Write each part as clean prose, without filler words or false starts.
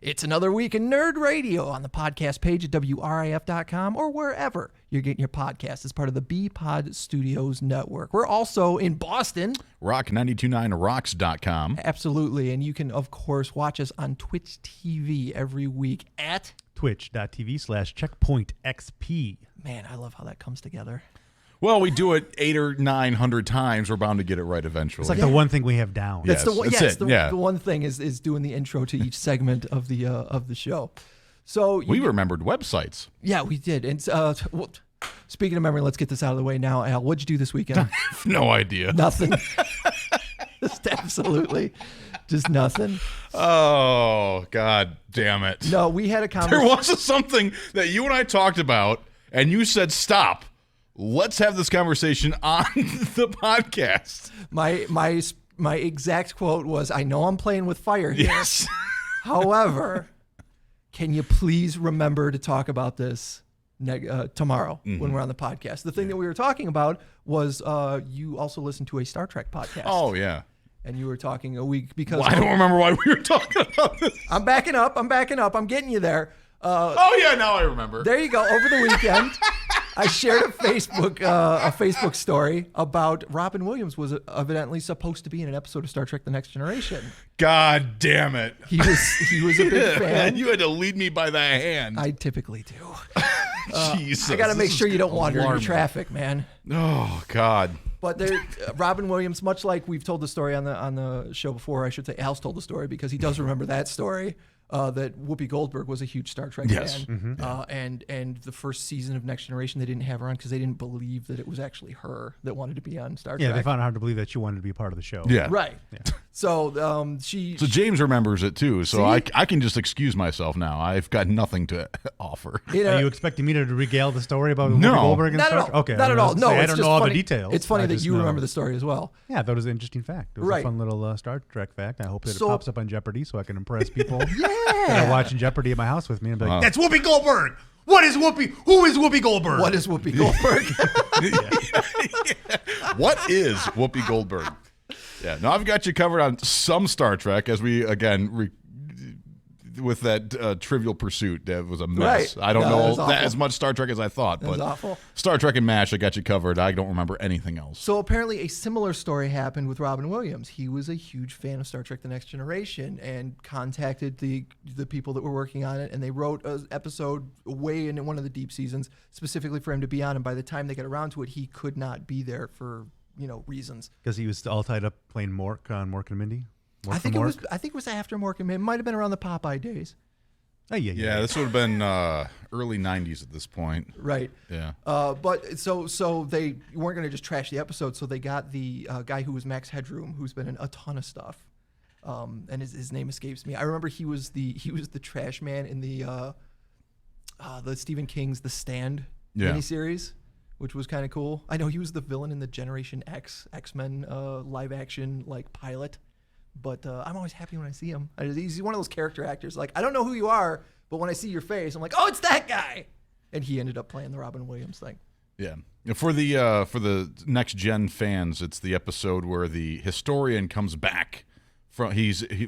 It's another week in Nerd Radio on the podcast page at WRIF.com or wherever you're getting your podcast as part of the B-Pod Studios network. We're also in Boston. Rock929rocks.com. Absolutely. And you can, of course, watch us on Twitch TV every week at twitch.tv/checkpointxp. Man, I love how that comes together. Well, we do it 800 or 900 times. We're bound to get it right eventually. It's like the one thing we have down. That's the one. that's Yes, it. the one thing is doing the intro to each segment of the show. So we remembered websites. Yeah, we did. And speaking of memory, let's get this out of the way now. Al, what'd you do this weekend? I have no idea. Nothing. Just absolutely, just nothing. Oh, God damn it! No, we had a conversation. There was something that you and I talked about, and you said, "Stop. Let's have this conversation on the podcast." My exact quote was, "I know I'm playing with fire here. Yes. However, can you please remember to talk about this tomorrow when we're on the podcast?" The thing that we were talking about was you also listened to a Star Trek podcast. Oh, yeah. And you were talking a week because... Well, I don't remember why we were talking about this. I'm backing up. I'm getting you there. Oh, yeah, now I remember. There you go. Over the weekend, I shared a Facebook story about Robin Williams was evidently supposed to be in an episode of Star Trek: The Next Generation. God damn it. He was a big fan. You had to lead me by the hand. I typically do. Jesus. I got to make sure you don't wander into traffic, man. Oh, God. But Robin Williams, much like we've told the story on the show before, I should say Al's told the story because he does remember that story. That Whoopi Goldberg was a huge Star Trek fan. Mm-hmm. And the first season of Next Generation, they didn't have her on because they didn't believe that it was actually her that wanted to be on Star Trek. Yeah, they found it hard to believe that she wanted to be a part of the show. Yeah. Right. Yeah. So So James remembers it too. So I can just excuse myself now. I've got nothing to offer. Are you expecting me to regale the story about Whoopi No. Goldberg and not Star at Trek? all. Okay. Not at all. No, I it's don't just know all funny. the details. It's funny I that just you know. remember the story as well. Yeah, I thought it was an interesting fact. It was Right. a fun little Star Trek fact. I hope that it So- pops up on Jeopardy so I can impress people that Yeah. are watching Jeopardy at my house with me and be like, "That's Whoopi Goldberg. What is Whoopi? Who is Whoopi Goldberg? What is Whoopi Goldberg? What is Whoopi Goldberg? Yeah, no, I've got you covered on some Star Trek as we, again, with that Trivial Pursuit. That was a mess. Right. I don't know that was as much Star Trek as I thought, was but awful. Star Trek and MASH, I got you covered. I don't remember anything else. So apparently a similar story happened with Robin Williams. He was a huge fan of Star Trek: The Next Generation and contacted the people that were working on it, and they wrote an episode way in one of the deep seasons specifically for him to be on, and by the time they got around to it, he could not be there for, reasons. Because he was all tied up playing Mork on Mork and Mindy? I think it was after Mork and Mindy. It might have been around the Popeye days. Oh, Yeah, this would have been early 90s at this point. Right. Yeah. But so they weren't going to just trash the episode, so they got the guy who was Max Headroom, who's been in a ton of stuff, and his name escapes me. I remember he was the trash man in the Stephen King's The Stand miniseries, which was kind of cool. I know he was the villain in the Generation X-Men live action pilot. But I'm always happy when I see him. He's one of those character actors. I don't know who you are, but when I see your face, I'm like, oh, it's that guy. And he ended up playing the Robin Williams thing. Yeah. For the Next Gen fans, it's the episode where the historian comes back from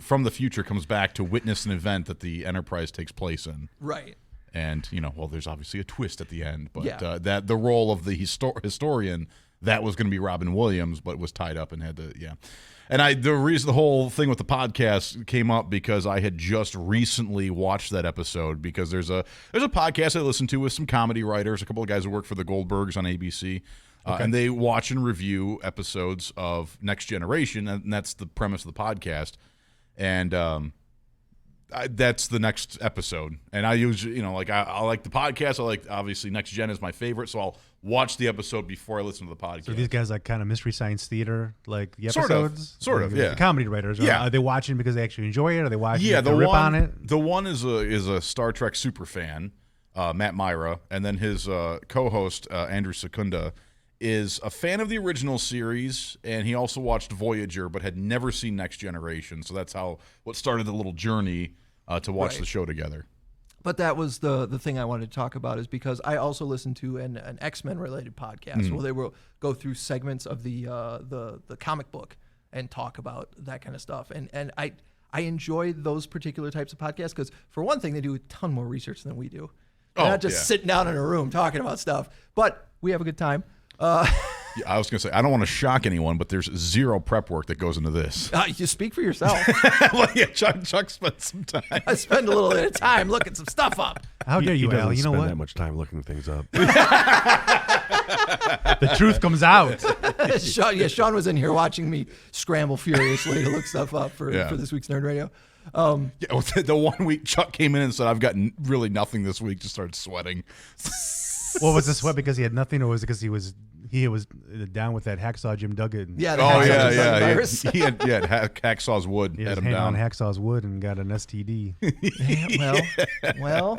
from the future comes back to witness an event that the Enterprise takes place in. Right. And there's obviously a twist at the end, but Yeah. that the role of the historian, that was going to be Robin Williams, but was tied up and had to And the whole thing with the podcast came up because I had just recently watched that episode because there's a podcast I listen to with some comedy writers, a couple of guys who work for the Goldbergs on ABC, and they watch and review episodes of Next Generation, and that's the premise of the podcast. And that's the next episode. And I usually, I like the podcast. I like, obviously, Next Gen is my favorite, so I'll watch the episode before I listen to the podcast. So these guys kind of Mystery Science Theater, the Sort episodes? of, yeah. The comedy writers. Yeah. Are they watching because they actually enjoy it? Are they watching the rip one, on it? The one is a Star Trek super fan, Matt Myra, and then his co-host, Andrew Secunda, is a fan of the original series, and he also watched Voyager, but had never seen Next Generation. So that's what started the little journey to watch the show together. But that was the thing I wanted to talk about, is because I also listened to an X-Men related podcast where they will go through segments of the comic book and talk about that kind of stuff. And I I enjoy those particular types of podcasts because, for one thing, they do a ton more research than we do. They're not just sitting down in a room talking about stuff, but we have a good time. Yeah, I was going to say, I don't want to shock anyone, but there's zero prep work that goes into this. You speak for yourself. Well, yeah, Chuck spent some time. I spend a little bit of time looking some stuff up. How dare you, Al? You know what? That much time looking things up. The truth comes out. Sean was in here watching me scramble furiously to look stuff up for this week's Nerd Radio. The 1 week Chuck came in and said, I've got really nothing this week, just started sweating. Well, was the sweat because he had nothing, or was it because he was down with that hacksaw Jim Duggan? Yeah. He had Hacksaw's wood. He had him hand down on Hacksaw's wood and got an STD. Well,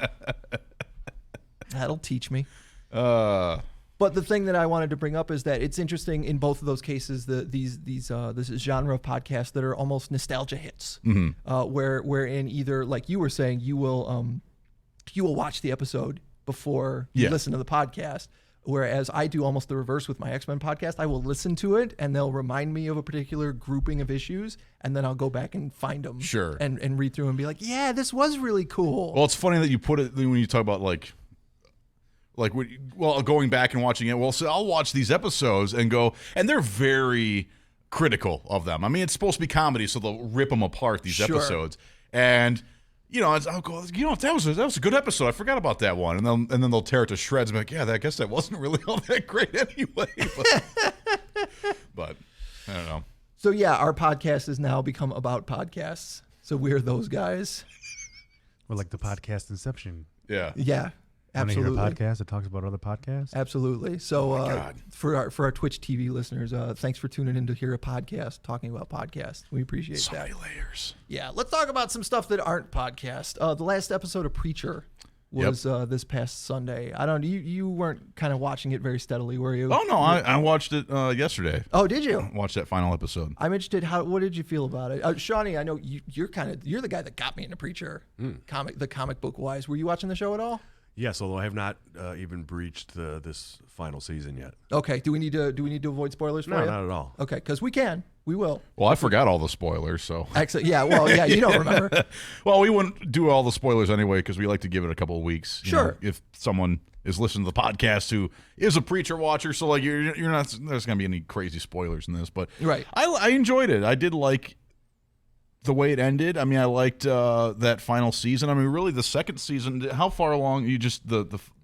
that'll teach me. But the thing that I wanted to bring up is that it's interesting in both of those cases, this genre of podcasts that are almost nostalgia hits, wherein either, like you were saying, you will watch the episode before you listen to the podcast. Whereas I do almost the reverse with my X-Men podcast. I will listen to it, and they'll remind me of a particular grouping of issues, and then I'll go back and find them and read through and be like, yeah, this was really cool. Well, it's funny that you put it when you talk about going back and watching it. Well, so I'll watch these episodes and go, and they're very critical of them. I mean, it's supposed to be comedy, so they'll rip them apart, these episodes. And I'll go, that was a good episode. I forgot about that one. And then they'll tear it to shreds and be like, yeah, I guess that wasn't really all that great anyway. But I don't know. So yeah, our podcast has now become about podcasts. So we're those guys. We're like the podcast Inception. Yeah. Yeah. Absolutely. Want to hear a podcast that talks about other podcasts? Absolutely. So for our Twitch TV listeners, thanks for tuning in to hear a podcast talking about podcasts. We appreciate that. So many layers. Yeah. Let's talk about some stuff that aren't podcasts. The last episode of Preacher was this past Sunday. I don't. You weren't kind of watching it very steadily, were you? Oh no, I watched it yesterday. Oh, did you? Watched that final episode. I'm interested. What did you feel about it, Shonny? I know you're the guy that got me into Preacher, comic book wise. Were you watching the show at all? Yes, although I have not even breached this final season yet. Okay. Do we need to avoid spoilers for you? No, not at all. Okay, because we will. Well, I forgot all the spoilers, so. Excellent. Yeah. Well, yeah. You don't remember. Well, we wouldn't do all the spoilers anyway because we like to give it a couple of weeks. Sure. If someone is listening to the podcast who is a Preacher watcher, so like you're not. There's gonna be any crazy spoilers in this, but right. I enjoyed it. I did like the way it ended. I mean, I liked that final season. I mean, really, the second season. How far along? You just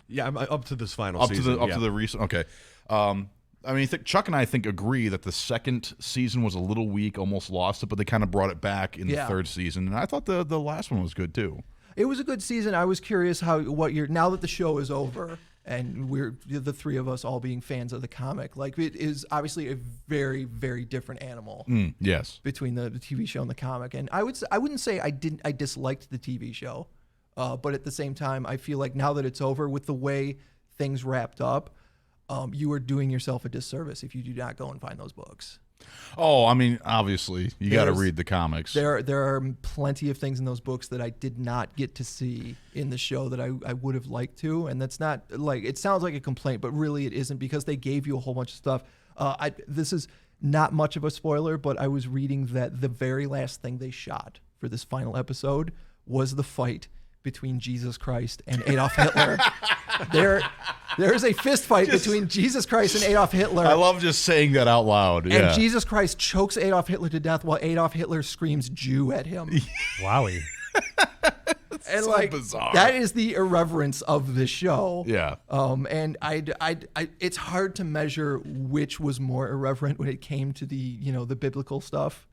Yeah, I'm up to this final season. Up to the recent. Okay. I mean, Chuck and I agree that the second season was a little weak, almost lost it, but they kind of brought it back in the third season, and I thought the last one was good too. It was a good season. I was curious now that the show is over. And we're the three of us all being fans of the comic. Like, it is obviously a very, very different animal. Yes. Between the TV show and the comic. And I wouldn't say I disliked the TV show, but at the same time, I feel like now that it's over, with the way things wrapped up, you are doing yourself a disservice if you do not go and find those books. Oh, I mean, obviously, you got to read the comics. There are plenty of things in those books that I did not get to see in the show that I would have liked to, and that's not like, it sounds like a complaint, but really it isn't, because they gave you a whole bunch of stuff. This is not much of a spoiler, but I was reading that the very last thing they shot for this final episode was the fight between Jesus Christ and Adolf Hitler. There is a fist fight between Jesus Christ and Adolf Hitler. I love just saying that out loud. Yeah. And Jesus Christ chokes Adolf Hitler to death while Adolf Hitler screams Jew at him. Wowie. And so bizarre. That is the irreverence of the show. Yeah. And it's hard to measure which was more irreverent when it came to the biblical stuff.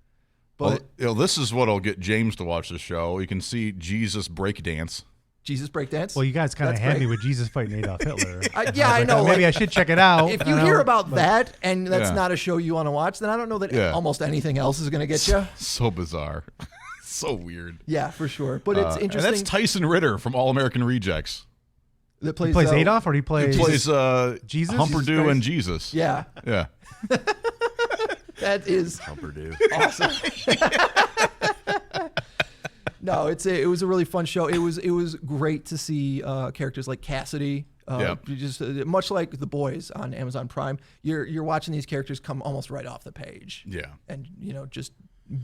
But this is what'll get James to watch the show. You can see Jesus breakdance. Jesus breakdance. Well, you guys kind of had me with Jesus fighting Adolf Hitler. I know. Maybe I should check it out. If you hear about that and that's not a show you want to watch, then I don't know that almost anything else is going to get you. So bizarre. So weird. Yeah, for sure. But it's interesting. And that's Tyson Ritter from All American Rejects. That plays Adolf, or he plays Jesus? Humperdew and Jesus. Yeah. Yeah. That is Humperdew. Awesome. No, it was a really fun show. It was great to see characters like Cassidy. Just much like The Boys on Amazon Prime, you're watching these characters come almost right off the page. Yeah. And just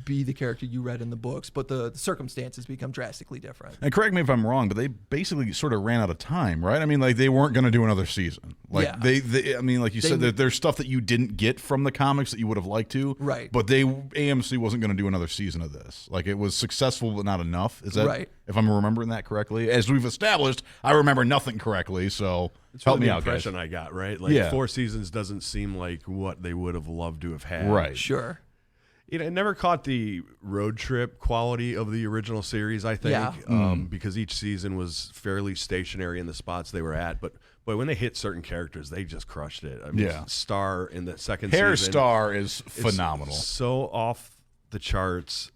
be the character you read in the books, but the circumstances become drastically different. And correct me if I'm wrong, but they basically sort of ran out of time, right? I mean, like they weren't going to do another season. Like I mean, like you said, there's stuff that you didn't get from the comics that you would have liked to, right? But AMC wasn't going to do another season of this. Like it was successful, but not enough. Is that right? If I'm remembering that correctly, as we've established, I remember nothing correctly. So help me out, guys. Impression I got, right? Like 4 seasons doesn't seem like what they would have loved to have had, right? Sure. It never caught the road trip quality of the original series, I think, because each season was fairly stationary in the spots they were at. But when they hit certain characters, they just crushed it. I mean, Star in the second season. Star is phenomenal. So off the charts,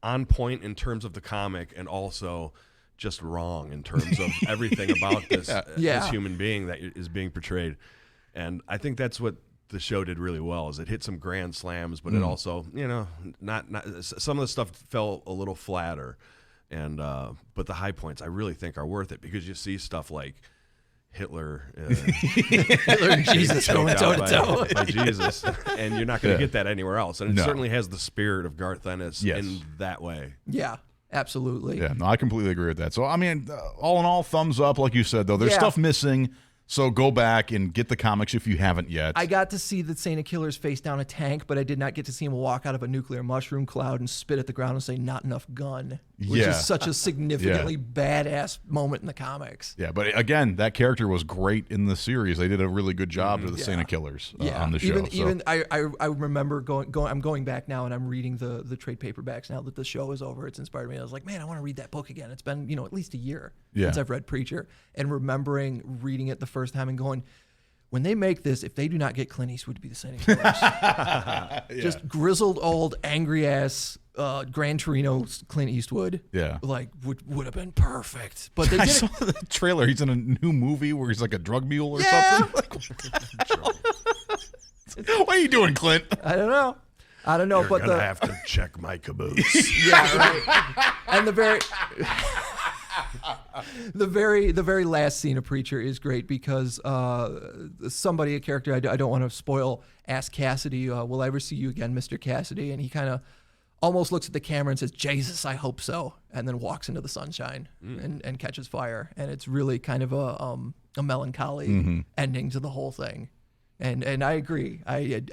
on point in terms of the comic, and also just wrong in terms of everything about this human being that is being portrayed. And I think that's what the show did really well, is it hit some grand slams, but it also, not some of the stuff fell a little flatter, and but the high points I really think are worth it, because you see stuff like Hitler and Jesus going toe to toe by Jesus, and you're not going to get that anywhere else, and it certainly has the spirit of Garth Ennis in that way. Yeah. Absolutely. Yeah, no, I completely agree with that. So, I mean, all in all, thumbs up, like you said, though. There's stuff missing. So go back and get the comics if you haven't yet. I got to see the Saint of Killers face down a tank, but I did not get to see him walk out of a nuclear mushroom cloud and spit at the ground and say, "Not enough gun," which is such a significantly badass moment in the comics. Yeah, but again, that character was great in the series. They did a really good job to the Saint of Killers on the show. Even I remember I'm going back now and I'm reading the trade paperbacks now that the show is over. It's inspired me. I was like, man, I want to read that book again. It's been at least a year since I've read Preacher, and remembering reading it the first time and going, when they make this, if they do not get Clint Eastwood to be the Saint of Killers, just grizzled old angry ass Gran Torino Clint Eastwood, like would have been perfect. But they saw the trailer. He's in a new movie where he's like a drug mule or something. What are you doing, Clint? I don't know. You're but gonna have to check my caboose. Right. And the very last scene of Preacher is great because a character I don't want to spoil, asks Cassidy, "Will I ever see you again, Mr. Cassidy?" And he kind of almost looks at the camera and says, "Jesus, I hope so," and then walks into the sunshine and catches fire. And it's really kind of a melancholy ending to the whole thing. And I agree. I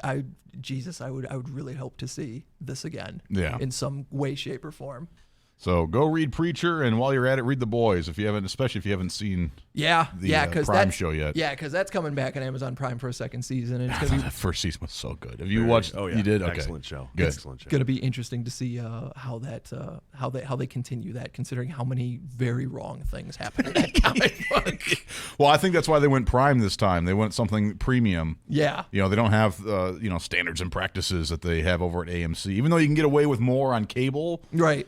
would really hope to see this again in some way, shape, or form. So go read Preacher, and while you're at it, read The Boys, especially if you haven't seen the Prime show yet. Yeah, because that's coming back on Amazon Prime for a second season. And it's gonna be that first season was so good. Have you watched? Oh yeah, you did. Okay. Excellent show. Good. Excellent show. Going to be interesting to see how they continue that, considering how many very wrong things happen in that comic book. Well, I think that's why they went Prime this time. They went something premium. Yeah. They don't have standards and practices that they have over at AMC. Even though you can get away with more on cable, right?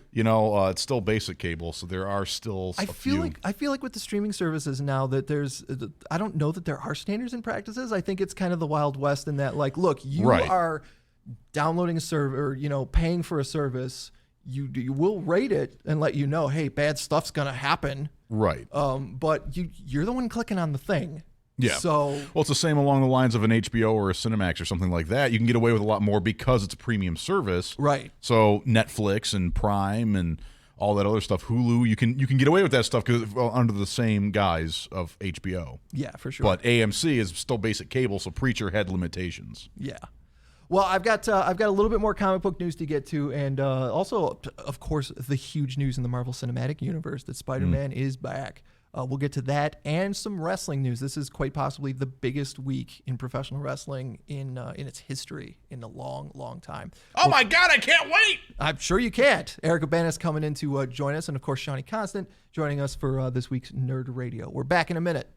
It's still basic cable, so there are still. I feel like with the streaming services now that I don't know that there are standards and practices. I think it's kind of the Wild West in that, like, look, you are downloading a server, paying for a service. You will rate it and let you know, hey, bad stuff's gonna happen. Right. But you're the one clicking on the thing. Yeah. So it's the same along the lines of an HBO or a Cinemax or something like that. You can get away with a lot more because it's a premium service. Right. So Netflix and Prime and all that other stuff, Hulu, you can get away with that stuff because under the same guise of HBO. Yeah, for sure. But AMC is still basic cable, so Preacher had limitations. Yeah. Well, I've got a little bit more comic book news to get to, and also, of course, the huge news in the Marvel Cinematic Universe that Spider-Man is back. We'll get to that and some wrestling news. This is quite possibly the biggest week in professional wrestling in its history in a long, long time. Oh, my God, I can't wait! I'm sure you can't. Erica Banas coming in to join us, and, of course, Shonny Constant joining us for this week's Nerd Radio. We're back in a minute.